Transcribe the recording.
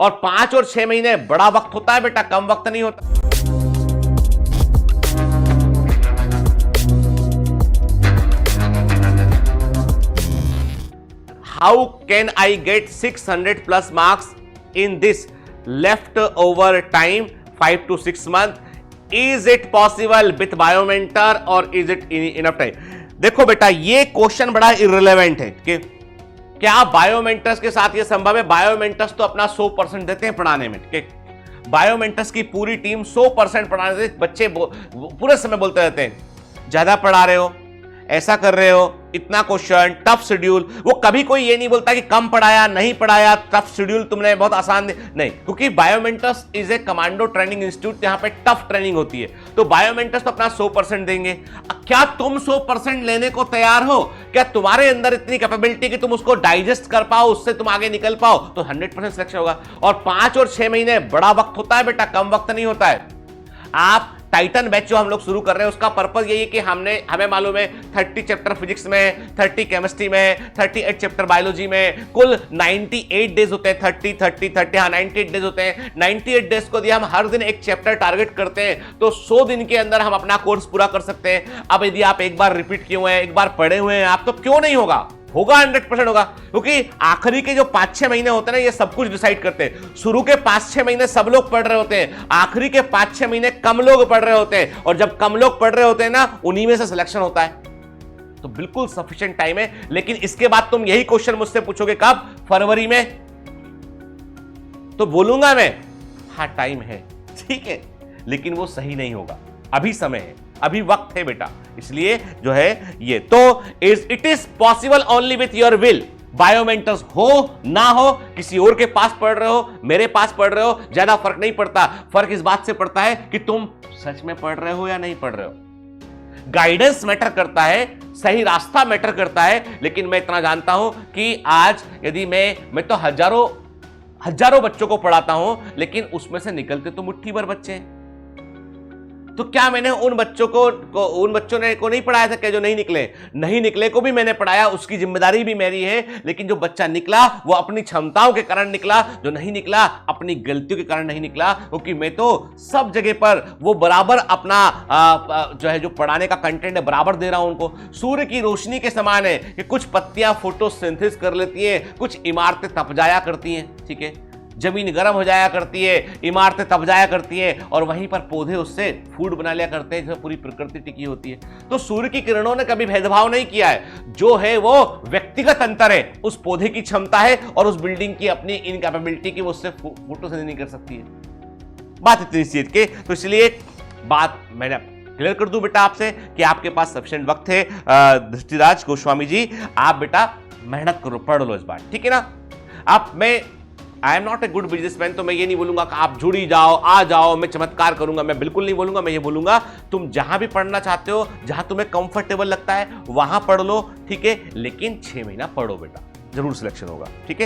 और 5 और 6 महीने बड़ा वक्त होता है बेटा, कम वक्त नहीं होता। How can I get 600 plus marks in this left over time 5 to 6 month? Is it possible with Biomentor और इज इट इनफ टाइम? देखो बेटा, ये क्वेश्चन बड़ा इररिलेवेंट है कि क्या बायोमेंटर्स के साथ ये संभव है? बायोमेंटर्स तो अपना 100% देते हैं पढ़ाने में, ठीक है? बायोमेंटर्स की पूरी टीम 100% पढ़ाने देते। बच्चे पूरे समय बोलते रहते हैं ज्यादा पढ़ा रहे हो, ऐसा कर रहे हो, इतना क्वेश्चन, टफ शेड्यूल। वो कभी कोई ये नहीं बोलता कि कम पढ़ाया, नहीं पढ़ाया, टफ शेड्यूल तुमने बहुत आसान नहीं, क्योंकि Biomentors is a commando training institute, यहाँ पे टफ ट्रेनिंग होती है। तो बायोमेंटर्स तो अपना 100% देंगे। क्या तुम 100% लेने को तैयार हो? क्या तुम्हारे अंदर इतनी कैपेबिलिटी कि तुम उसको डाइजेस्ट कर पाओ, उससे तुम आगे निकल पाओ? तो 100% सिलेक्शन होगा। और 5 और 6 महीने बड़ा वक्त होता है बेटा, कम वक्त नहीं होता है। आप टाइटन बैच जो हम लोग शुरू कर रहे हैं उसका पर्पस यही है कि हमें मालूम है 30 चैप्टर फिजिक्स में, 30 केमिस्ट्री में, 38 चैप्टर बायोलॉजी में, कुल 98 डेज होते हैं। 30 हाँ 98 डेज होते हैं। 98 डेज को दिए हम हर दिन एक चैप्टर टारगेट करते हैं, तो 100 दिन के अंदर हम अपना कोर्स पूरा कर सकते हैं। अब यदि आप एक बार रिपीट किए हुए हैं, एक बार पढ़े हुए हैं आप, तो क्यों नहीं होगा? होगा, 100% होगा। क्योंकि आखिरी के जो 5-6 महीने होते हैं ना, ये सब कुछ डिसाइड करते हैं। शुरू के 5-6 महीने सब लोग पढ़ रहे होते हैं, आखिरी के 5-6 महीने कम लोग पढ़ रहे होते हैं, और जब कम लोग पढ़ रहे होते हैं ना, उन्हीं में से सिलेक्शन होता है। तो बिल्कुल सफिशिएंट टाइम है। लेकिन इसके बाद तुम यही क्वेश्चन मुझसे पूछोगे कब? फरवरी में। तो बोलूंगा मैं हाँ टाइम है, ठीक है, लेकिन वो सही नहीं होगा। अभी समय है, अभी वक्त है बेटा। इसलिए जो है ये तो it is possible only with your will. Biomentors हो ना हो, किसी और के पास पढ़ रहे हो, मेरे पास पढ़ रहे हो, ज्यादा फर्क नहीं पड़ता। फर्क इस बात से पड़ता है कि तुम सच में पढ़ रहे हो या नहीं पढ़ रहे हो। गाइडेंस मैटर करता है, सही रास्ता मैटर करता है। लेकिन मैं इतना जानता हूं कि आज यदि मैं तो हजारों बच्चों को पढ़ाता हूं, लेकिन उसमें से निकलते तो मुट्ठी भर बच्चे हैं। तो क्या मैंने उन बच्चों को नहीं पढ़ाया था क्या जो नहीं निकले को भी मैंने पढ़ाया, उसकी जिम्मेदारी भी मेरी है। लेकिन जो बच्चा निकला वो अपनी क्षमताओं के कारण निकला, जो नहीं निकला अपनी गलतियों के कारण नहीं निकला। क्योंकि मैं तो सब जगह पर वो बराबर अपना जो पढ़ाने का कंटेंट है बराबर दे रहा हूं उनको। सूर्य की रोशनी के समान है कि कुछ पत्तियां फोटोसिंथेसिस कर लेती है, कुछ इमारतें तप जाया करती हैं, ठीक है, जमीन गर्म हो जाया करती है, इमारतें तप जाया करती है, और वहीं पर पौधे उससे फूड बना लिया करते हैं, जिसमें पूरी प्रकृति टिकी होती है। तो सूर्य की किरणों ने कभी भेदभाव नहीं किया है। जो है वो व्यक्तिगत अंतर है, उस पौधे की क्षमता है और उस बिल्डिंग की अपनी इनकैपेबिलिटी की, वो उससे फोटोसिंथेसिस नहीं कर सकती है। बात इतनी सी के, तो इसलिए बात मैंने क्लियर कर दूं बेटा आपसे कि आपके पास सफिशिएंट वक्त है। धृष्टिराज गोस्वामी जी, आप बेटा मेहनत करो, पढ़ लो इस बार, ठीक है ना। आप I am not a good businessman, तो मैं ये नहीं बोलूंगा कि आप जुड़ी जाओ, आ जाओ, मैं चमत्कार करूंगा, मैं बिल्कुल नहीं बोलूंगा। मैं ये बोलूंगा तुम जहां भी पढ़ना चाहते हो, जहां तुम्हें कंफर्टेबल लगता है वहां पढ़ लो, ठीक है, लेकिन 6 महीना पढ़ो बेटा, जरूर सिलेक्शन होगा, ठीक है।